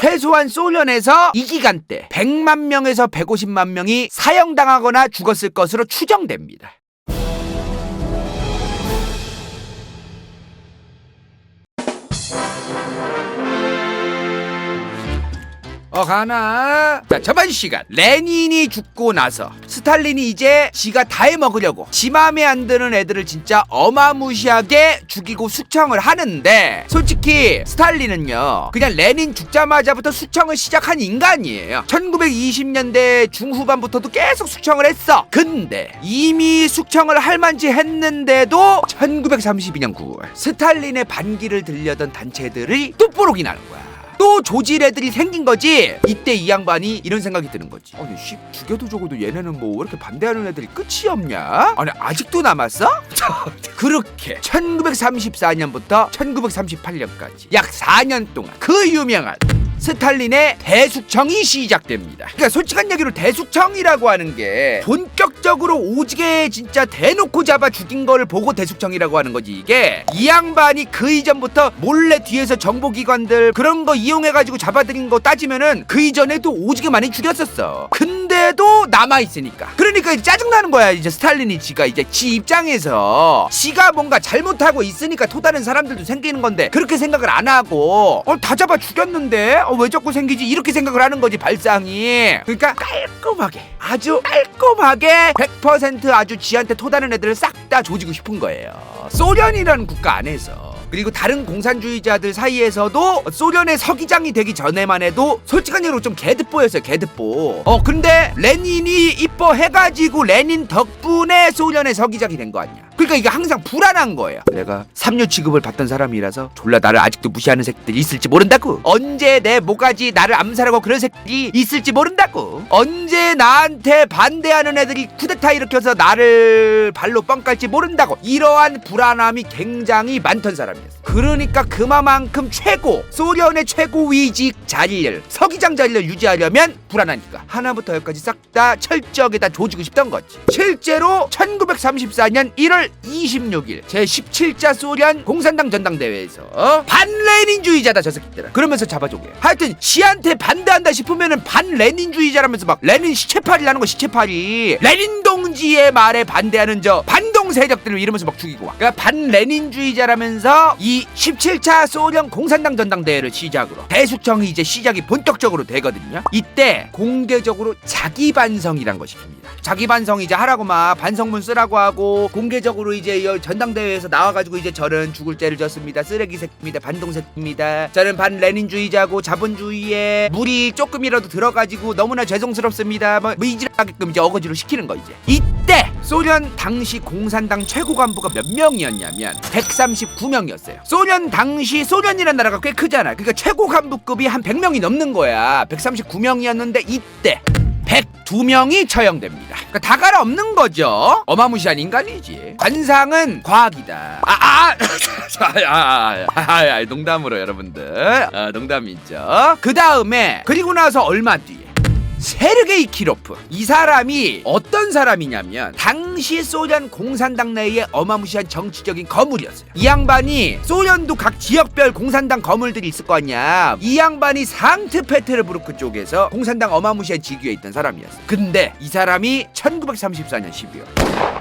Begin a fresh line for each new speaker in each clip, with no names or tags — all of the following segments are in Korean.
최소한 소련에서 이 기간대 100만 명에서 150만 명이 사형당하거나 죽었을 것으로 추정됩니다. 가나? 자, 저번 시간 레닌이 죽고 나서 스탈린이 이제 지가 다 해먹으려고 지 맘에 안 드는 애들을 진짜 어마무시하게 죽이고 숙청을 하는데, 솔직히 스탈린은요 그냥 레닌 죽자마자부터 숙청을 시작한 인간이에요. 1920년대 중후반부터도 계속 숙청을 했어. 근데 이미 숙청을 할 만치 했는데도 1932년 9월 스탈린의 반기를 들려던 단체들이 또 뽀록이 나는 거야. 또 조질 애들이 생긴 거지. 이때 이 양반이 이런 생각이 드는 거지. 아니 죽여도 적어도 얘네는 뭐 왜 이렇게 반대하는 애들이 끝이 없냐? 아니 아직도 남았어? 그렇게 1934년부터 1938년까지 약 4년 동안 그 유명한 스탈린의 대숙청이 시작됩니다. 그러니까 솔직한 얘기로 대숙청이라고 하는 게 본격적으로 오지게 진짜 대놓고 잡아 죽인 거를 보고 대숙청이라고 하는 거지. 이게 이 양반이 그 이전부터 몰래 뒤에서 정보기관들 그런 거 이용해가지고 잡아들인 거 따지면은 그 이전에도 오지게 많이 죽였었어. 근데도 남아있으니까, 그러니까 짜증나는 거야. 이제 스탈린이 지가 이제 지 입장에서 지가 뭔가 잘못하고 있으니까 토다는 사람들도 생기는 건데, 그렇게 생각을 안 하고 다 잡아 죽였는데 왜 자꾸 생기지, 이렇게 생각을 하는 거지 발상이. 그러니까 깔끔하게, 아주 깔끔하게 100% 아주 지한테 토다는 애들을 싹 다 조지고 싶은 거예요. 소련이라는 국가 안에서, 그리고 다른 공산주의자들 사이에서도 소련의 서기장이 되기 전에만 해도 솔직한 얘기로 좀 개드뽀였어요. 개드뽀. 근데 레닌이 이뻐해가지고 레닌 덕분에 소련의 서기장이 된 거 아니야. 그러니까 이게 항상 불안한 거예요. 내가 삼류 취급을 받던 사람이라서 졸라 나를 아직도 무시하는 새끼들이 있을지 모른다고. 언제 내 모가지 나를 암살하고 그런 새끼들이 있을지 모른다고. 언제 나한테 반대하는 애들이 쿠데타 일으켜서 나를 발로 뻥 깔지 모른다고. 이러한 불안함이 굉장히 많던 사람이었어. 그러니까 그만큼 소련의 최고위직 자리를, 서기장 자리를 유지하려면 불안하니까 하나부터 열까지 싹 다 철저하게 다 조지고 싶던 거지. 실제로 1934년 1월 26일 제17자 소련 공산당 전당대회에서 반레닌주의자다 저 새끼들은, 그러면서 잡아줘게. 하여튼 지한테 반대한다 싶으면은 반레닌주의자라면서 막 레닌 시체팔이라는 거, 시체팔이 레닌 동지의 말에 반대하는 저 반동 세력들을 이러면서 막 죽이고 와. 그러니까 반레닌주의자라면서 이 17차 소련 공산당 전당대회를 시작으로 대숙청이 이제 시작이 본격적으로 되거든요. 이때 공개적으로 자기 반성이란 것이 깁니다. 자기 반성 이제 하라고 막 반성문 쓰라고 하고, 공개적으로 이제 전당대회에서 나와가지고 이제 저는 죽을 죄를 졌습니다. 쓰레기 새끼입니다. 반동 새끼입니다. 저는 반레닌주의자고 자본주의에 물이 조금이라도 들어가지고 너무나 죄송스럽습니다. 뭐 이지라게끔 이제 어거지로 시키는 거. 이제 이때 소련 당시 공산당 최고 간부가 몇 명이었냐면 139명이었어요. 소련 당시, 소련이라는 나라가 꽤 크잖아. 그러니까 최고 간부급이 한 100명이 넘는 거야. 139명이었는데 이때 102명이 처형됩니다. 그러니까 다 갈아엎는 거죠. 어마무시한 인간이지. 관상은 과학이다. 농담으로 여러분들. 농담이죠. 그 다음에 그리고 나서 얼마 뒤에 세르게이 키로프, 이 사람이 어떤 사람이냐면 당시 소련 공산당 내의 어마무시한 정치적인 거물이었어요. 이 양반이, 소련도 각 지역별 공산당 거물들이 있을 거 아니야. 이 양반이 상트페테르부르크 쪽에서 공산당 어마무시한 직위에 있던 사람이었어. 근데 이 사람이 1934년 12월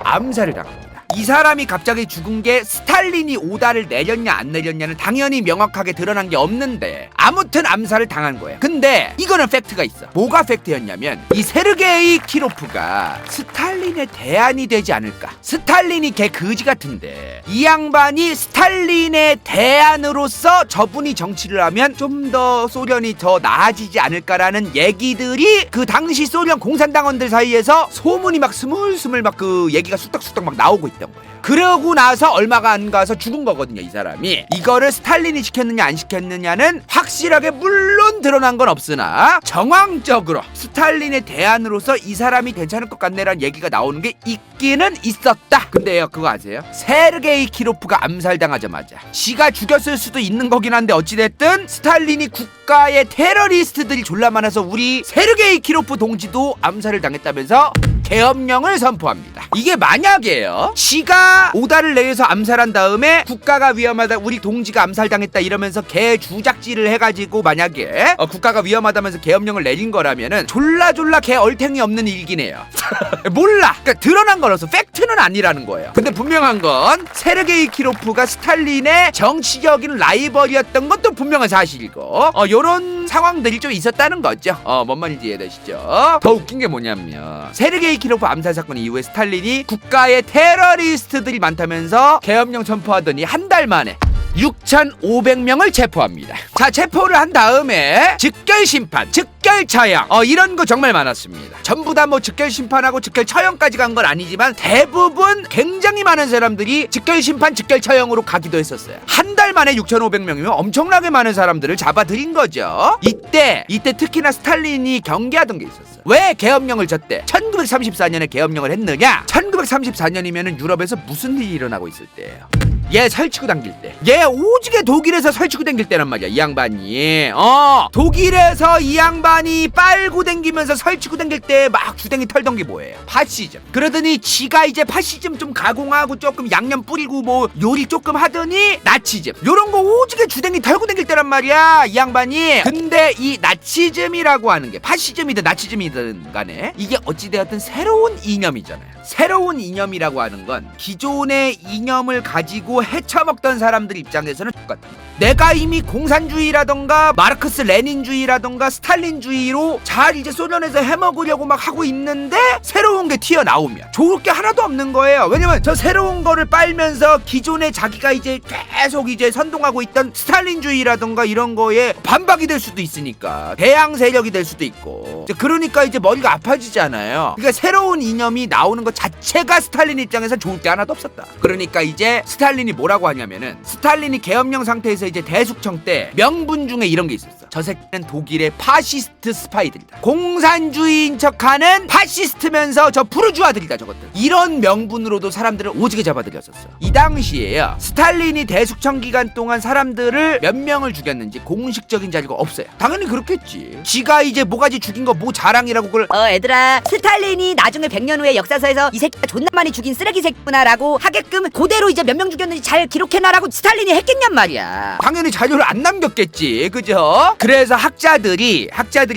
암살을 당합니다. 이 사람이 갑자기 죽은 게 스탈린이 오다를 내렸냐 안 내렸냐는 당연히 명확하게 드러난 게 없는데 아무튼 암살을 당한 거예요. 근데 이거는 팩트가 있어. 뭐가 팩트였냐면 이 세르게이 키로프가 스탈린의 대안이 되지 않을까. 스탈린이 개 거지 같은데 이 양반이 스탈린의 대안으로서 저분이 정치를 하면 좀 더 소련이 더 나아지지 않을까라는 얘기들이 그 당시 소련 공산당원들 사이에서 소문이 막 스물스물 막 그 얘기가 쑥덕쑥덕 막 나오고 있던 거예요. 그러고 나서 얼마가 안 가서 죽은 거거든요. 이 사람이. 이거를 스탈린이 시켰느냐 안 시켰느냐는 확실하게 물론 드러난 건 없으나 정황적으로 스탈린의 대안으로서 이 사람이 괜찮을 것 같네라는 얘기가 나오는 게 있기는 있었다. 근데요, 그거 아세요? 세르게이 키로프가 암살당하자마자 지가 죽였을 수도 있는 거긴 한데 어찌됐든 스탈린이 국가의 테러리스트들이 졸라 많아서 우리 세르게이 키로프 동지도 암살을 당했다면서 계엄령을 선포합니다. 이게 만약에요, 지가 오다를 내서 암살한 다음에 국가가 위험하다, 우리 동지가 암살당했다 이러면서 개 주작질을 해가지고 만약에 국가가 위험하다면서 계엄령을 내린 거라면은 졸라 개 얼탱이 없는 일긴 해요. 몰라. 그러니까 드러난 거라서 팩트는 아니라는 거예요. 근데 분명한 건 세르게이 키로프가 스탈린의 정치적인 라이벌이었던 것도 분명한 사실이고, 요런 상황들이 좀 있었다는 거죠. 뭔 말인지 이해되시죠? 더 웃긴 게 뭐냐면, 세르게이 키로프 암살 사건 이후에 스탈린이 국가에 테러리스트들이 많다면서 계엄령 선포하더니 한 달 만에 6,500명을 체포합니다. 자, 체포를 한 다음에 즉결 심판, 즉결 처형, 이런 거 정말 많았습니다. 전부 다 뭐 즉결 심판하고 즉결 처형까지 간 건 아니지만 대부분 굉장히 많은 사람들이 즉결 심판, 즉결 처형으로 가기도 했었어요. 한 달 만에 6,500명이면 엄청나게 많은 사람들을 잡아들인 거죠. 이때 특히나 스탈린이 경계하던 게 있었어요. 왜 계엄령을 졌대? 1934년에 계엄령을 했느냐? 1934년이면은 유럽에서 무슨 일이 일어나고 있을 때예요? 얘 설치고 당길 때, 얘 오지게 독일에서 설치고 당길 때란 말이야. 이 양반이 독일에서 이 양반이 빨고 당기면서 설치고 당길 때 막 주댕이 털던 게 뭐예요? 파시즘. 그러더니 지가 이제 파시즘 좀 가공하고 조금 양념 뿌리고 뭐 요리 조금 하더니 나치즘, 요런 거 오지게 주댕이 털고 당길 때란 말이야, 이 양반이. 근데 이 나치즘이라고 하는 게, 파시즘이든 나치즘이든 간에 이게 어찌되었든 새로운 이념이잖아요. 새로운 이념이라고 하는 건 기존의 이념을 가지고 헤쳐먹던 사람들 입장에서는 똑같은 거야. 내가 이미 공산주의라던가 마르크스 레닌주의라던가 스탈린주의로 잘 이제 소련에서 해먹으려고 막 하고 있는데 새로운 게 튀어나오면 좋을 게 하나도 없는 거예요. 왜냐면 저 새로운 거를 빨면서 기존에 자기가 이제 계속 이제 선동하고 있던 스탈린주의라던가 이런 거에 반박이 될 수도 있으니까, 대항 세력이 될 수도 있고, 그러니까 이제 머리가 아파지잖아요. 그러니까 새로운 이념이 나오는 것 자체가 스탈린 입장에서 좋을 게 하나도 없었다. 그러니까 이제 스탈린이 뭐라고 하냐면은, 스탈린이 계엄령 상태에서 이제 대숙청 때 명분 중에 이런 게 있었어. 저 새끼는 독일의 파시스트 스파이들이다. 공산주의인 척하는 파시스트면서 저 부르주아들이다, 저것들. 이런 명분으로도 사람들을 오지게 잡아들였었어. 이 당시에요, 스탈린이 대숙청 기간 동안 사람들을 몇 명을 죽였는지 공식적인 자료가 없어요. 당연히 그렇겠지. 지가 이제 모가지 죽인 거 뭐 자랑이라고 그걸.
얘들아, 스탈린이 나중에 100년 후에 역사서에서 이 새끼가 존나 많이 죽인 쓰레기 새끼구나라고 하게끔 그대로 이제 몇 명 죽였는지 잘 기록해놔라고 스탈린이 했겠냔 말이야.
당연히 자료를 안 남겼겠지, 그죠? 그래서 학자들이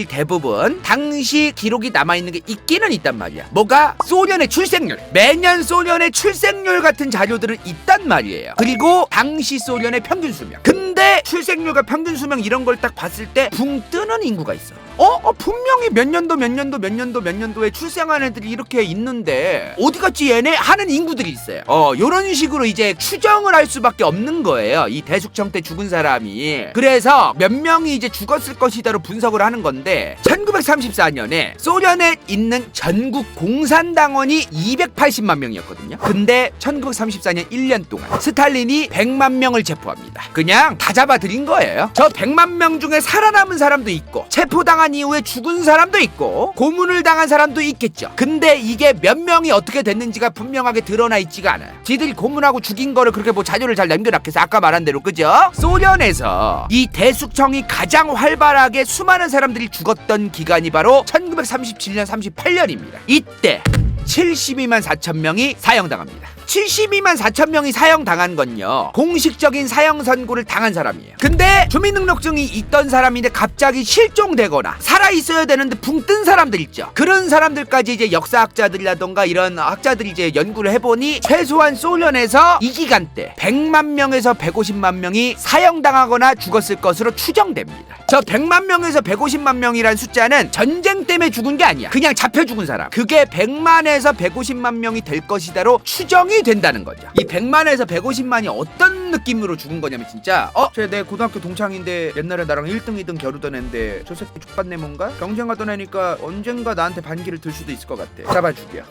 대부분 당시 기록이 남아있는 게 있기는 있단 말이야. 뭐가? 소련의 출생률, 매년 소련의 출생률 같은 자료들은 있단 말이에요. 그리고 당시 소련의 평균 수명. 근데 출생률과 평균 수명 이런 걸 딱 봤을 때 붕 뜨는 인구가 있어. 분명히 몇 년도에 출생한 애들이 이렇게 있는데 어디 갔지 얘네 하는 인구들이 있어요. 요런 식으로 이제 추정을 할 수밖에 없는 거예요, 이 대숙청 때 죽은 사람이. 그래서 몇 명이 이제 죽었을 것이다로 분석을 하는 건데, 1934년에 소련에 있는 전국 공산당원이 280만 명이었거든요. 근데 1934년 1년 동안 스탈린이 100만 명을 체포합니다. 그냥 다 잡아들인 거예요. 저 100만 명 중에 살아남은 사람도 있고, 체포당한 이후에 죽은 사람도 있고, 고문을 당한 사람도 있겠죠. 근데 이게 몇 명이 어떻게 됐는지가 분명하게 드러나 있지가 않아요. 지들이 고문하고 죽인 거를 그렇게 뭐 자료를 잘 남겨놨겠어, 아까 말한 대로, 그죠? 소련에서 이 대숙청이 가장 활발하게 수많은 사람들이 죽었던 기간이 바로 1937년 38년입니다. 이때 72만 4천 명이 사형당합니다. 72만 4천 명이 사형당한 건요, 공식적인 사형 선고를 당한 사람이에요. 근데 주민등록증이 있던 사람인데 갑자기 실종되거나 살아있어야 되는데 붕 뜬 사람들 있죠. 그런 사람들까지 이제 역사학자들이라던가 이런 학자들이 이제 연구를 해보니 최소한 소련에서 이 기간 때 100만 명에서 150만 명이 사형당하거나 죽었을 것으로 추정됩니다. 저 100만 명에서 150만 명이란 숫자는 전쟁 때문에 죽은 게 아니야. 그냥 잡혀 죽은 사람. 그게 100만에서 150만 명이 될 것이다로 추정이 된다는 거죠. 이 100만에서 150만이 어떤 느낌으로 죽은 거냐면, 진짜 쟤 내 고등학교 동창인데 옛날에 나랑 1등 2등 겨루던 애인데 저 새끼 족받네 뭔가? 경쟁하던 애니까 언젠가 나한테 반기를 들 수도 있을 것 같아. 잡아 죽여.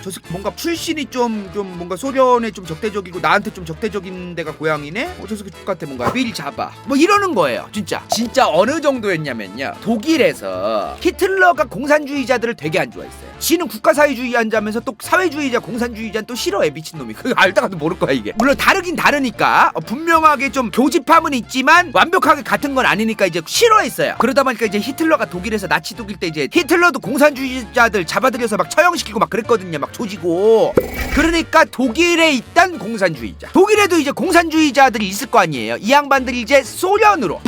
저 새끼 뭔가 출신이 좀 뭔가 소련에 좀 적대적이고 나한테 좀 적대적인 데가 고향이네? 저 새끼 족같아 뭔가. 미리 잡아. 뭐 이러는 거예요. 진짜 어느 정도였냐면요, 독일에서 히틀러가 공산주의자들을 되게 안 좋아했어요. 지는 국가사회주의 한자면서 또 사회주의자 공산주의자는 또 싫어해, 미친놈이. 그거 알다가도 모를 거야 이게. 물론 다르긴 다르니까 아니니까 분명하게 좀 교집함은 있지만 완벽하게 같은 건 아니니까 이제 싫어했어요. 그러다 보니까 이제 히틀러가 독일에서 나치 독일 때 이제 히틀러도 공산주의자들 잡아들여서 막 처형시키고 막 그랬거든요. 막 조지고. 그러니까 독일에 있던 공산주의자, 독일에도 이제 공산주의자들이 있을 거 아니에요. 이 양반들이 이제 소련으로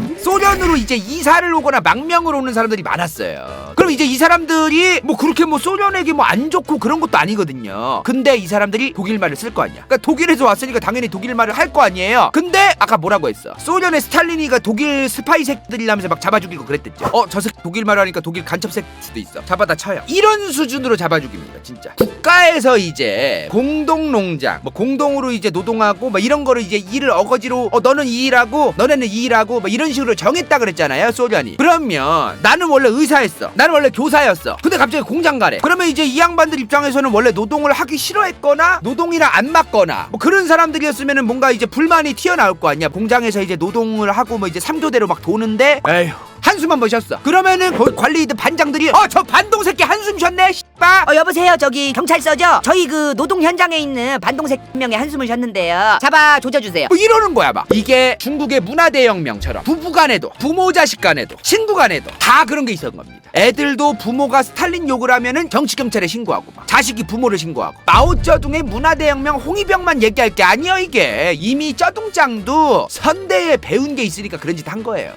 이제 이사를 오거나 망명을 오는 사람들이 많았어요. 그럼 이제 이 사람들이 뭐 그렇게 뭐 소련에게 뭐 안 좋고 그런 것도 아니거든요. 근데 이 사람들이 독일 말을 쓸 거 아니야. 그러니까 독일에서 왔으니까 당연히 독일 말을 할 거 아니에요. 근데 아까 뭐라고 했어? 소련의 스탈린이가 독일 스파이 새끼들이라면서 막 잡아 죽이고 그랬댔죠. 저 새끼 독일 말 하니까 독일 간첩 새끼 수도 있어. 잡아다 쳐요. 이런 수준으로 잡아 죽입니다. 진짜. 국가에서 이제 공동농장, 뭐 공동으로 이제 노동하고 뭐 이런 거를 이제 일을 어거지로 너는 이 일하고 너네는 이 일하고 뭐 이런 식으로 정했다 그랬잖아요. 소련이. 그러면 나는 원래 의사였어. 나는 원래 교사였어. 근데 갑자기 공장 가래. 그러면 이제 이 양반들 입장에서는 원래 노동을 하기 싫어했거나 노동이랑 안 맞거나 뭐 그런 사람들이었으면은 뭔가 이제 불만이 튀어나올 거 아니야. 공장에서 이제 노동을 하고 뭐 이제 3교대로 막 도는데 에휴 한숨만 못 쉬었어. 그러면은 관리들 반장들이 저 반동 새끼 한숨 쉬었네 씨바.
여보세요, 저기 경찰서죠? 저희 그 노동 현장에 있는 반동색 한 명이 한숨을 쉬었는데요. 잡아 조져주세요.
뭐 이러는 거야 막. 이게 중국의 문화대혁명처럼 부부간에도 부모 자식 간에도 친구 간에도 다 그런 게 있었던 겁니다. 애들도 부모가 스탈린 욕을 하면은 정치경찰에 신고하고 막 자식이 부모를 신고하고. 마오쩌둥의 문화대혁명 홍위병만 얘기할 게 아니야. 이게 이미 쩌둥짱도 선대에 배운 게 있으니까 그런 짓 한 거예요.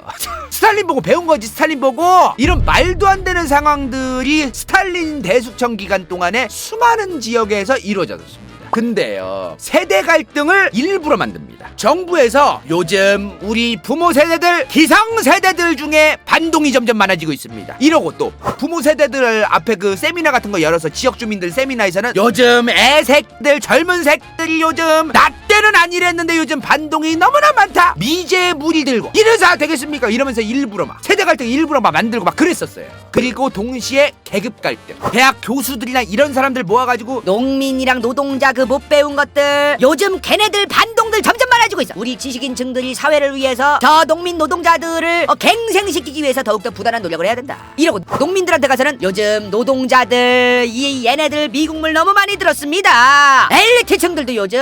스탈린 보고 배운 거지. 스탈린 보고. 이런 말도 안 되는 상황들이 스탈린 대숙청 기간 동안에 수많은 지역에서 이루어졌습니다. 근데요, 세대 갈등을 일부러 만듭니다. 정부에서 요즘 우리 부모 세대들, 기성 세대들 중에 반동이 점점 많아지고 있습니다. 이러고 또 부모 세대들 앞에 그 세미나 같은 거 열어서 지역 주민들 세미나에서는 요즘 애색들, 젊은 색들이 요즘 나 때는 안 이랬는데 요즘 반동이 너무나 많다. 미제 무리 들고 이래서 되겠습니까? 이러면서 일부러 막 세대 갈등 일부러 막 만들고 막 그랬었어요. 그리고 동시에 계급 갈등. 대학 교수들이나 이런 사람들 모아가지고
농민이랑 노동자 그 못 배운 것들, 요즘 걔네들 반동들 점점 많아지고 있어. 우리 지식인층들이 사회를 위해서 저 농민 노동자들을 갱생시키기 위해서 더욱더 부단한 노력을 해야 된다. 이러고 농민들한테 가서는 요즘 노동자들 얘네들 미국물 너무 많이 들었습니다. 엘리트층들도 요즘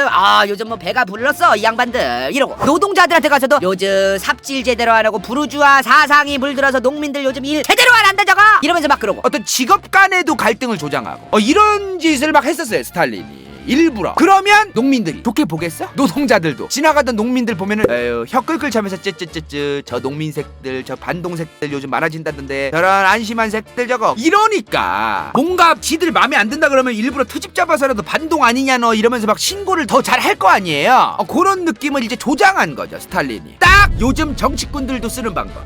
뭐 배가 불렀어 이 양반들. 이러고 노동자들한테 가서도 요즘 삽질 제대로 안 하고 부르주아 사상이 물들어서 농민들 요즘 일 제대로 안 한다 저거. 이러면서 막 그러고
어떤 직업 간에도 갈등을 조장하고 이런 짓을 막 했었어요. 스탈린이 일부러. 그러면 농민들이 좋게 보겠어? 노동자들도 지나가던 농민들 보면은 에휴 혀 끌끌 차면서 쯔쯔쯔쯔 저 농민색들, 저 반동색들 요즘 많아진다던데 저런 안심한 색들 저거. 이러니까 뭔가 지들 마음에 안 든다 그러면 일부러 트집 잡아서라도 반동 아니냐 너 이러면서 막 신고를 더 잘 할 거 아니에요. 그런 느낌을 이제 조장한 거죠. 스탈린이. 딱 요즘 정치꾼들도 쓰는 방법.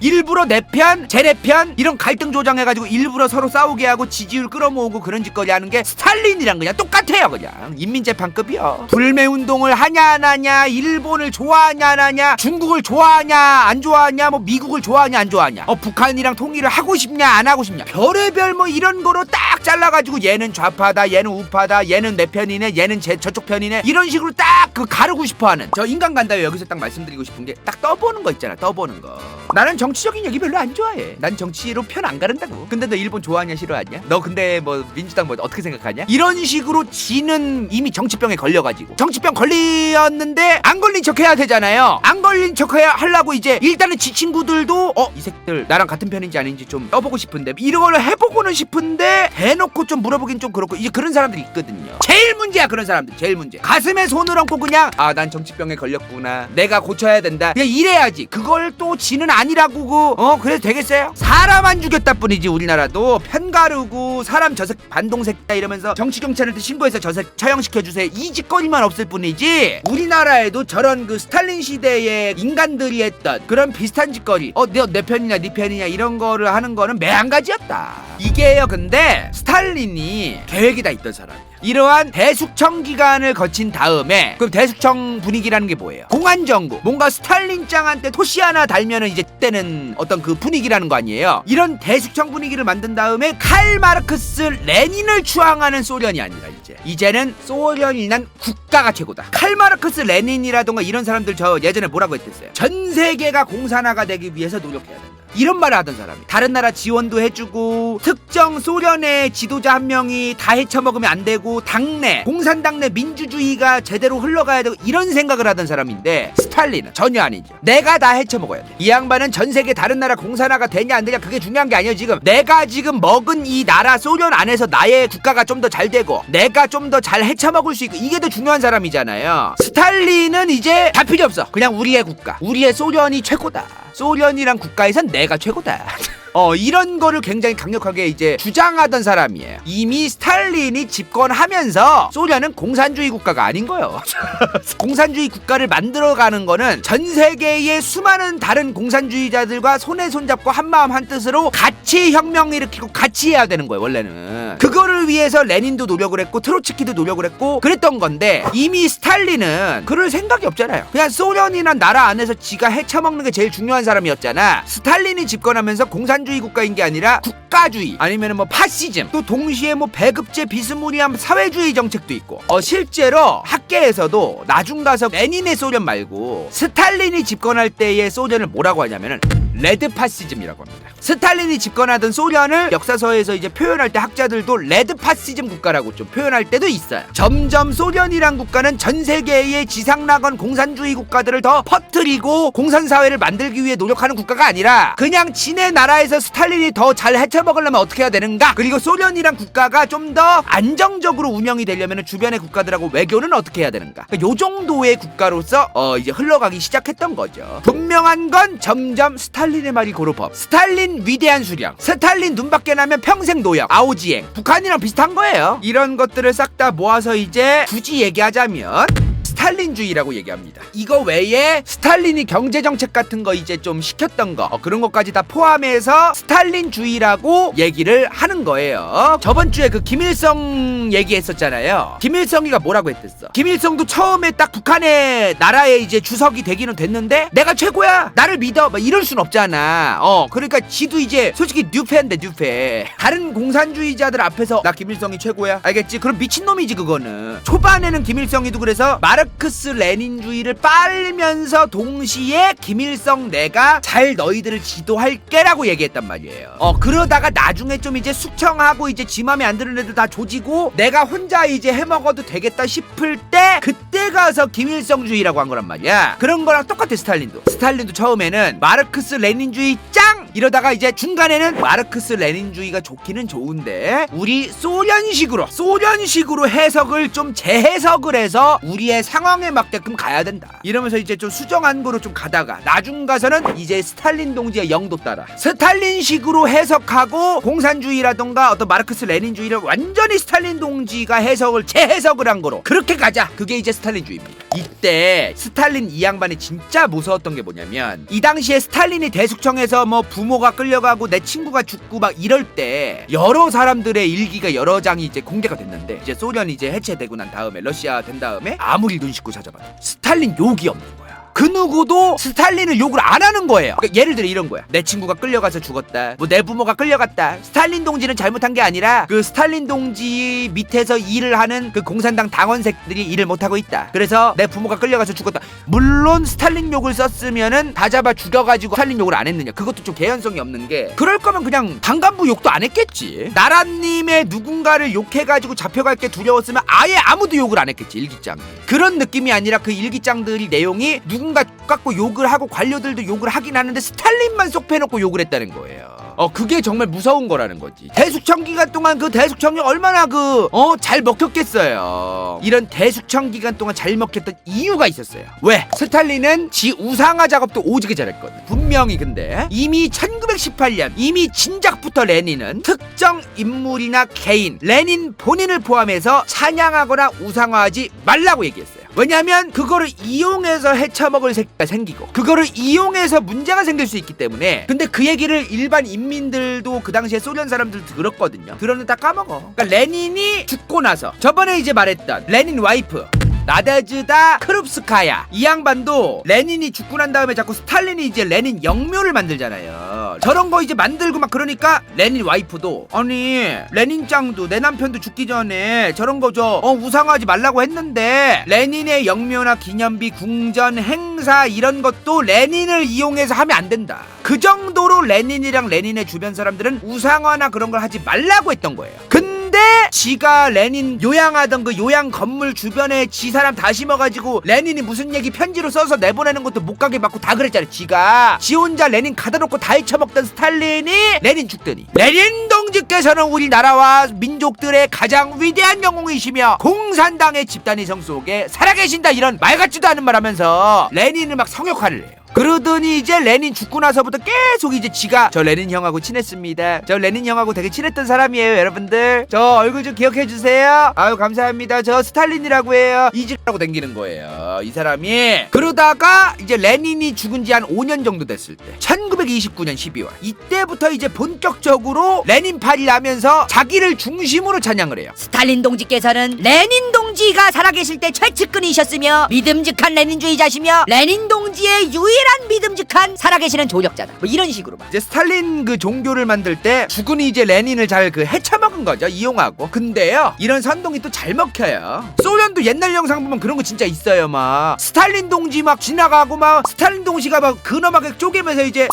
일부러 내 편, 쟤네 편 이런 갈등 조장해가지고 일부러 서로 싸우게 하고 지지율 끌어모으고 그런 짓거리 하는 게 스탈린이랑 그냥 똑같아요. 그냥 인민재판급이요. 불매운동을 하냐 안 하냐, 일본을 좋아하냐 안 하냐, 중국을 좋아하냐 안 좋아하냐, 뭐 미국을 좋아하냐 안 좋아하냐, 북한이랑 통일을 하고 싶냐 안 하고 싶냐, 별의별 뭐 이런 거로 딱 잘라가지고 얘는 좌파다, 얘는 우파다, 얘는 내 편이네, 얘는 저쪽 편이네, 이런 식으로 딱 그 가르고 싶어하는. 저 인간간다요. 여기서 딱 말씀드리고 싶은 게 딱 떠보는 거 있잖아. 떠보는 거. 나는 정치적인 얘기 별로 안 좋아해. 난 정치로 편 안 가른다고. 근데 너 일본 좋아하냐 싫어하냐? 너 근데 뭐 민주당 뭐 어떻게 생각하냐? 이런 식으로 지는 이미 정치병에 걸려가지고 정치병 걸렸는데 안 걸린 척 해야 되잖아요. 안 걸린 척 해야 하려고 이제 일단은 지 친구들도 이 새끼들 나랑 같은 편인지 아닌지 좀 떠보고 싶은데 이런 걸 해보고는 싶은데 대놓고 좀 물어보긴 좀 그렇고 이제 그런 사람들이 있거든요. 제일 문제야 그런 사람들. 제일 문제. 가슴에 손을 얹고 그냥 난 정치병에 걸렸구나. 내가 고쳐야 된다. 그냥 이래야지. 그걸 또 지는 아니라고 그래도 되겠어요? 사람 안 죽였다 뿐이지 우리나라도 편 가르고 사람 저색 반동색다 이러면서 정치경찰한테 신고해서 저색 처형시켜주세요 이 짓거리만 없을 뿐이지 우리나라에도 저런 그 스탈린 시대의 인간들이 했던 그런 비슷한 짓거리 내 편이냐 네 편이냐 이런 거를 하는 거는 매한가지였다. 이게요. 근데 스탈린이 계획이 다 있던 사람이야. 이러한 대숙청 기간을 거친 다음에 그럼 대숙청 분위기라는 게 뭐예요? 공안정부. 뭔가 스탈린짱한테 토시 하나 달면은 이제 그때는 어떤 그 분위기라는 거 아니에요? 이런 대숙청 분위기를 만든 다음에 칼 마르크스 레닌을 추앙하는 소련이 아니라 이제 이제는 소련이란 국가가 최고다. 칼마르크스 레닌이라던가 이런 사람들 저 예전에 뭐라고 했댔어요? 전 세계가 공산화가 되기 위해서 노력해야 된다. 이런 말을 하던 사람이 다른 나라 지원도 해주고 특정 소련의 지도자 한 명이 다 헤쳐먹으면 안 되고 당내 공산당 내 민주주의가 제대로 흘러가야 되고 이런 생각을 하던 사람인데 스탈린은 전혀 아니죠. 내가 다 헤쳐먹어야 돼. 이 양반은 전 세계 다른 나라 공산화가 되냐 안 되냐 그게 중요한 게 아니에요. 지금 내가 지금 먹은 이 나라 소련 안에서 나의 국가가 좀 더 잘 되고 내가 좀 더 잘 헤쳐먹을 수 있고 이게 더 중요한 사람이잖아요. 스탈린은 이제 다 필요 없어. 그냥 우리의 국가 우리의 소련이 최고다. 소련이란 국가에선 내가 최고다. 이런 거를 굉장히 강력하게 이제 주장하던 사람이에요. 이미 스탈린이 집권하면서 소련은 공산주의 국가가 아닌 거예요. 공산주의 국가를 만들어가는 거는 전 세계의 수많은 다른 공산주의자들과 손에 손잡고 한마음 한뜻으로 같이 혁명을 일으키고 같이 해야 되는 거예요. 원래는 그거를 위해서 레닌도 노력을 했고 트로츠키도 노력을 했고 그랬던 건데 이미 스탈린은 그럴 생각이 없잖아요. 그냥 소련이란 나라 안에서 지가 헤쳐먹는 게 제일 중요한 사람이었잖아. 스탈린이 집권하면서 공산주의 국가인 게 아니라 국가주의 아니면 뭐 파시즘 또 동시에 뭐 배급제 비스무리한 사회주의 정책도 있고 실제로 학계에서도 나중 가서 레닌의 소련 말고 스탈린이 집권할 때의 소련을 뭐라고 하냐면은 레드 파시즘이라고 합니다. 스탈린이 집권하던 소련을 역사서에서 이제 표현할 때 학자들도 레드 파시즘 국가라고 좀 표현할 때도 있어요. 점점 소련이란 국가는 전 세계의 지상낙원 공산주의 국가들을 더 퍼뜨리고 공산사회를 만들기 위해 노력하는 국가가 아니라 그냥 지네 나라에서 스탈린이 더 잘 헤쳐먹으려면 어떻게 해야 되는가? 그리고 소련이란 국가가 좀 더 안정적으로 운영이 되려면 주변의 국가들하고 외교는 어떻게 해야 되는가? 요 정도의 국가로서 이제 흘러가기 시작했던 거죠. 분명한 건 점점 스탈린의 말이 고로법. 스탈린 위대한 수령. 스탈린 눈밖에 나면 평생 노역. 아오지행. 북한이랑 비슷한 거예요. 이런 것들을 싹 다 모아서 이제 굳이 얘기하자면 스탈린주의라고 얘기합니다. 이거 외에 스탈린이 경제정책 같은 거 이제 좀 시켰던 거 그런 것까지 다 포함해서 스탈린주의라고 얘기를 하는 거예요. 저번 주에 그 김일성 얘기했었잖아요. 김일성이가 뭐라고 했댔어? 김일성도 처음에 딱 북한의 나라의 이제 주석이 되기는 됐는데 내가 최고야 나를 믿어 막 이럴 순 없잖아. 그러니까 지도 이제 솔직히 뉴페인데 뉴페 다른 공산주의자들 앞에서 나 김일성이 최고야 알겠지? 그럼 미친놈이지 그거는. 초반에는 김일성이도 그래서 마르크스 레닌주의를 빨면서 동시에 김일성 내가 잘 너희들을 지도할게라고 얘기했단 말이에요. 그러다가 나중에 좀 이제 숙청하고 이제 지 맘에 안 드는 애들 다 조지고 내가 혼자 이제 해먹어도 되겠다 싶을 때 그때 가서 김일성주의라고 한 거란 말이야. 그런 거랑 똑같아. 스탈린도 처음에는 마르크스 레닌주의 짱 이러다가 이제 중간에는 마르크스 레닌주의가 좋기는 좋은데 우리 소련식으로 해석을 좀 재해석을 해서 우리의 상황에 맞게끔 가야 된다 이러면서 이제 좀 수정한 거로 좀 가다가 나중 가서는 이제 스탈린 동지의 영도 따라 스탈린식으로 해석하고 공산주의라던가 어떤 마르크스 레닌주의를 완전히 스탈린 동지가 재해석을 한 거로 그렇게 가자. 그게 이제 스탈린주의입니다. 이때 스탈린 이 양반이 진짜 무서웠던 게 뭐냐면 이 당시에 스탈린이 대숙청에서 뭐 부모가 끌려가고 내 친구가 죽고 막 이럴 때 여러 사람들의 일기가 여러 장이 이제 공개가 됐는데 이제 소련이 이제 해체되고 난 다음에 러시아 된 다음에 아무리 눈 씻고 찾아봐도 스탈린 욕이 없는 거야. 그 누구도 스탈린을 욕을 안 하는 거예요. 그러니까 예를 들어 이런 거야. 내 친구가 끌려가서 죽었다. 뭐 내 부모가 끌려갔다. 스탈린 동지는 잘못한 게 아니라 그 스탈린 동지 밑에서 일을 하는 그 공산당 당원색들이 일을 못하고 있다. 그래서 내 부모가 끌려가서 죽었다. 물론 스탈린 욕을 썼으면은 다 잡아 죽여가지고 스탈린 욕을 안 했느냐. 그것도 좀 개연성이 없는 게 그럴 거면 그냥 당간부 욕도 안 했겠지. 나라님의 누군가를 욕해가지고 잡혀갈 게 두려웠으면 아예 아무도 욕을 안 했겠지. 일기장. 그런 느낌이 아니라 그 일기장들이 내용이 누군가 갖고 욕을 하고 관료들도 욕을 하긴 하는데 스탈린만 쏙 빼놓고 욕을 했다는 거예요. 그게 정말 무서운 거라는 거지. 대숙청 기간 동안 그 대숙청이 얼마나 잘 먹혔겠어요. 이런 대숙청 기간 동안 잘 먹혔던 이유가 있었어요. 왜? 스탈린은 지 우상화 작업도 오지게 잘했거든. 분명히. 근데 이미 1918년 이미 진작부터 레닌은 특정 인물이나 개인, 레닌 본인을 포함해서 찬양하거나 우상화하지 말라고 얘기했어요. 왜냐면 그거를 이용해서 헤쳐먹을 새끼가 생기고 그거를 이용해서 문제가 생길 수 있기 때문에. 근데 그 얘기를 일반 인민들도 그 당시에 소련 사람들도 들었거든요. 들었는데 다 까먹어. 그러니까 레닌이 죽고 나서 저번에 이제 말했던 레닌 와이프 나데즈다 크룹스카야 이 양반도 레닌이 죽고 난 다음에 자꾸 스탈린이 이제 레닌 영묘를 만들잖아요. 저런 거 이제 만들고 막 그러니까 레닌 와이프도 아니 레닌짱도 내 남편도 죽기 전에 저런 거 우상하지 말라고 했는데 레닌의 영묘나 기념비 궁전 행사 이런 것도 레닌을 이용해서 하면 안 된다. 그 정도로 레닌이랑 레닌의 주변 사람들은 우상화나 그런 걸 하지 말라고 했던 거예요. 근데 지가 레닌 요양하던 그 요양 건물 주변에 지 사람 다 심어가지고 레닌이 무슨 얘기 편지로 써서 내보내는 것도 못 가게 받고 다 그랬잖아요. 지 혼자 레닌 가다 놓고 다 헤쳐먹던 스탈린이 레닌 죽더니 레닌 동지께서는 우리나라와 민족들의 가장 위대한 영웅이시며 공산당의 집단의 성 속에 살아계신다 이런 말 같지도 않은 말 하면서 레닌을 막 성역화를 해요. 그러더니 이제 레닌 죽고 나서부터 계속 이제 지가 저 레닌 형하고 친했습니다. 저 레닌 형하고 되게 친했던 사람이에요 여러분들. 저 얼굴 좀 기억해주세요. 아유 감사합니다. 저 스탈린이라고 해요. 이지라고 댕기는 거예요 이 사람이. 그러다가 이제 레닌이 죽은 지 한 5년 정도 됐을 때 1929년 12월 이때부터 이제 본격적으로 레닌파를 하면서 자기를 중심으로 찬양을 해요.
스탈린 동지께서는 레닌 동지가 살아계실 때 최측근이셨으며 믿음직한 레닌주의자시며 레닌 동지의 유일한 믿음직한 살아계시는 조력자다. 뭐 이런 식으로 막.
이제 스탈린 그 종교를 만들 때 죽은 이제 레닌을 잘 그 헤쳐먹은 거죠. 이용하고. 근데요 이런 선동이 또 잘 먹혀요. 소련도 옛날 영상 보면 그런 거 진짜 있어요. 막 스탈린 동지 막 지나가고 막 스탈린 동지가 막 근엄하게 쪼개면서 이제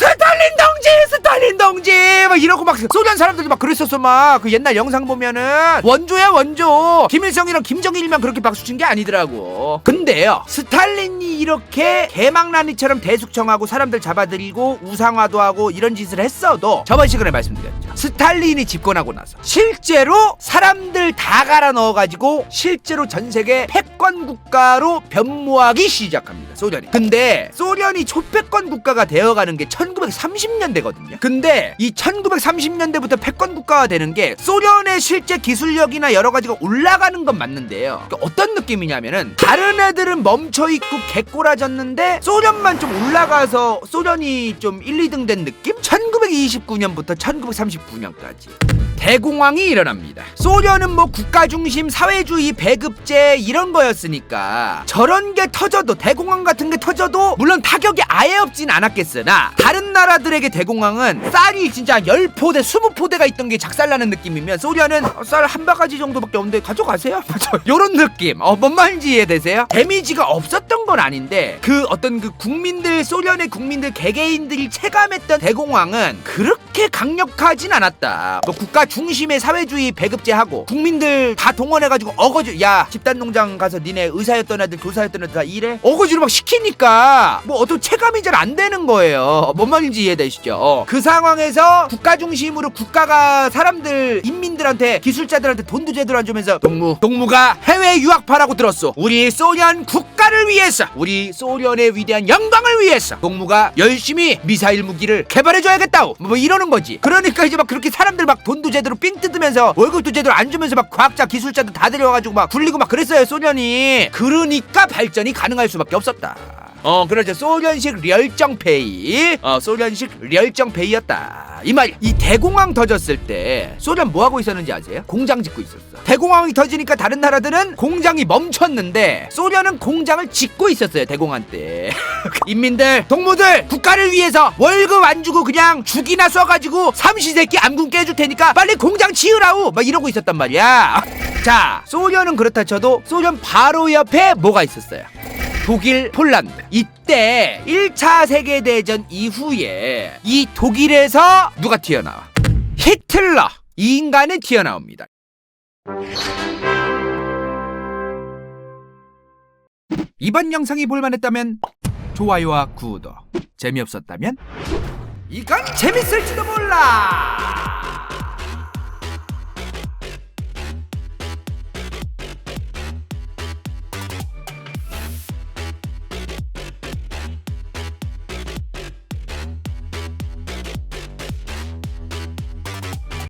스탈린 동지 막 이러고 막 소련 사람들이 막 그랬었어. 막 그 옛날 영상 보면은 원조야 원조. 김일성이랑 김정일만 그렇게 박수친 게 아니더라고. 근데요 스탈린이 이렇게 개망나니처럼 대숙청하고 사람들 잡아들이고 우상화도 하고 이런 짓을 했어도 저번 시간에 말씀드렸죠. 스탈린이 집권하고 나서 실제로 사람들 다 갈아 넣어가지고 실제로 전세계 패권 국가로 변모하기 시작합니다. 소련이. 근데 소련이 초패권 국가가 되어가는 게 1930년대거든요. 근데 이 1930년대부터 패권 국가가 되는 게 소련의 실제 기술력이나 여러 가지가 올라가는 건 맞는데요. 그러니까 어떤 느낌이냐면은 다른 애들은 멈춰있고 개꼬라졌는데 소련만 좀 올라가서 소련이 좀 1, 2등 된 느낌? 1929년부터 1939년까지 대공황이 일어납니다. 소련은 뭐 국가중심 사회주의 배급제 이런 거였으니까 저런 게 터져도 대공황 같은 게 터져도 물론 타격이 아예 없진 않았겠으나 다른 나라들에게 대공황은 쌀이 진짜 10포대 20포대가 있던 게 작살나는 느낌이면 소련은 쌀 한 바가지 정도밖에 없는데 가져가세요 요런 느낌. 뭔 말인지 이해되세요? 데미지가 없었던 건 아닌데 그 어떤 그 국민들 소련의 국민들 개개인들이 체감했던 대공황은 그렇게 강력하진 않았다. 뭐 국가 중심의 사회주의 배급제하고 국민들 다 동원해가지고 어거지 야 집단농장 가서 니네 의사였던 애들 교사였던 애들 다 일해? 어거지로 막 시키니까 뭐 어떤 체감이 잘 안 되는 거예요. 뭔 말인지 이해되시죠? 그 상황에서 국가 중심으로 국가가 사람들 인민들한테 기술자들한테 돈도 제대로 안 주면서 동무가 해외 유학파라고 들었어. 우리 소련 국가를 위해서 우리 소련의 위대한 영광을 위해서 동무가 열심히 미사일 무기를 개발해줘야겠다고 뭐 이러는 거지. 그러니까 이제 막 그렇게 사람들 막 돈도 제대로 삥 뜯으면서 월급도 제대로 안 주면서 막 과학자 기술자들 다 데려와가지고 막 굴리고 막 그랬어요 소련이. 그러니까 발전이 가능할 수밖에 없었다. 그렇죠. 소련식 렬정페이. 소련식 렬정페이였다 이 말이야. 이 대공황 터졌을 때 소련 뭐하고 있었는지 아세요? 공장 짓고 있었어. 대공황이 터지니까 다른 나라들은 공장이 멈췄는데 소련은 공장을 짓고 있었어요 대공황 때. 인민들 동무들 국가를 위해서 월급 안 주고 그냥 죽이나 쏴가지고 삼시세끼 암군 깨줄 테니까 빨리 공장 지으라우 막 이러고 있었단 말이야. 자 소련은 그렇다 쳐도 소련 바로 옆에 뭐가 있었어요? 독일, 폴란드. 이때 1차 세계대전 이후에 이 독일에서 누가 튀어나와? 히틀러! 이 인간이 튀어나옵니다. 이번 영상이 볼만했다면 좋아요와 구독, 재미없었다면 이건 재밌을지도 몰라!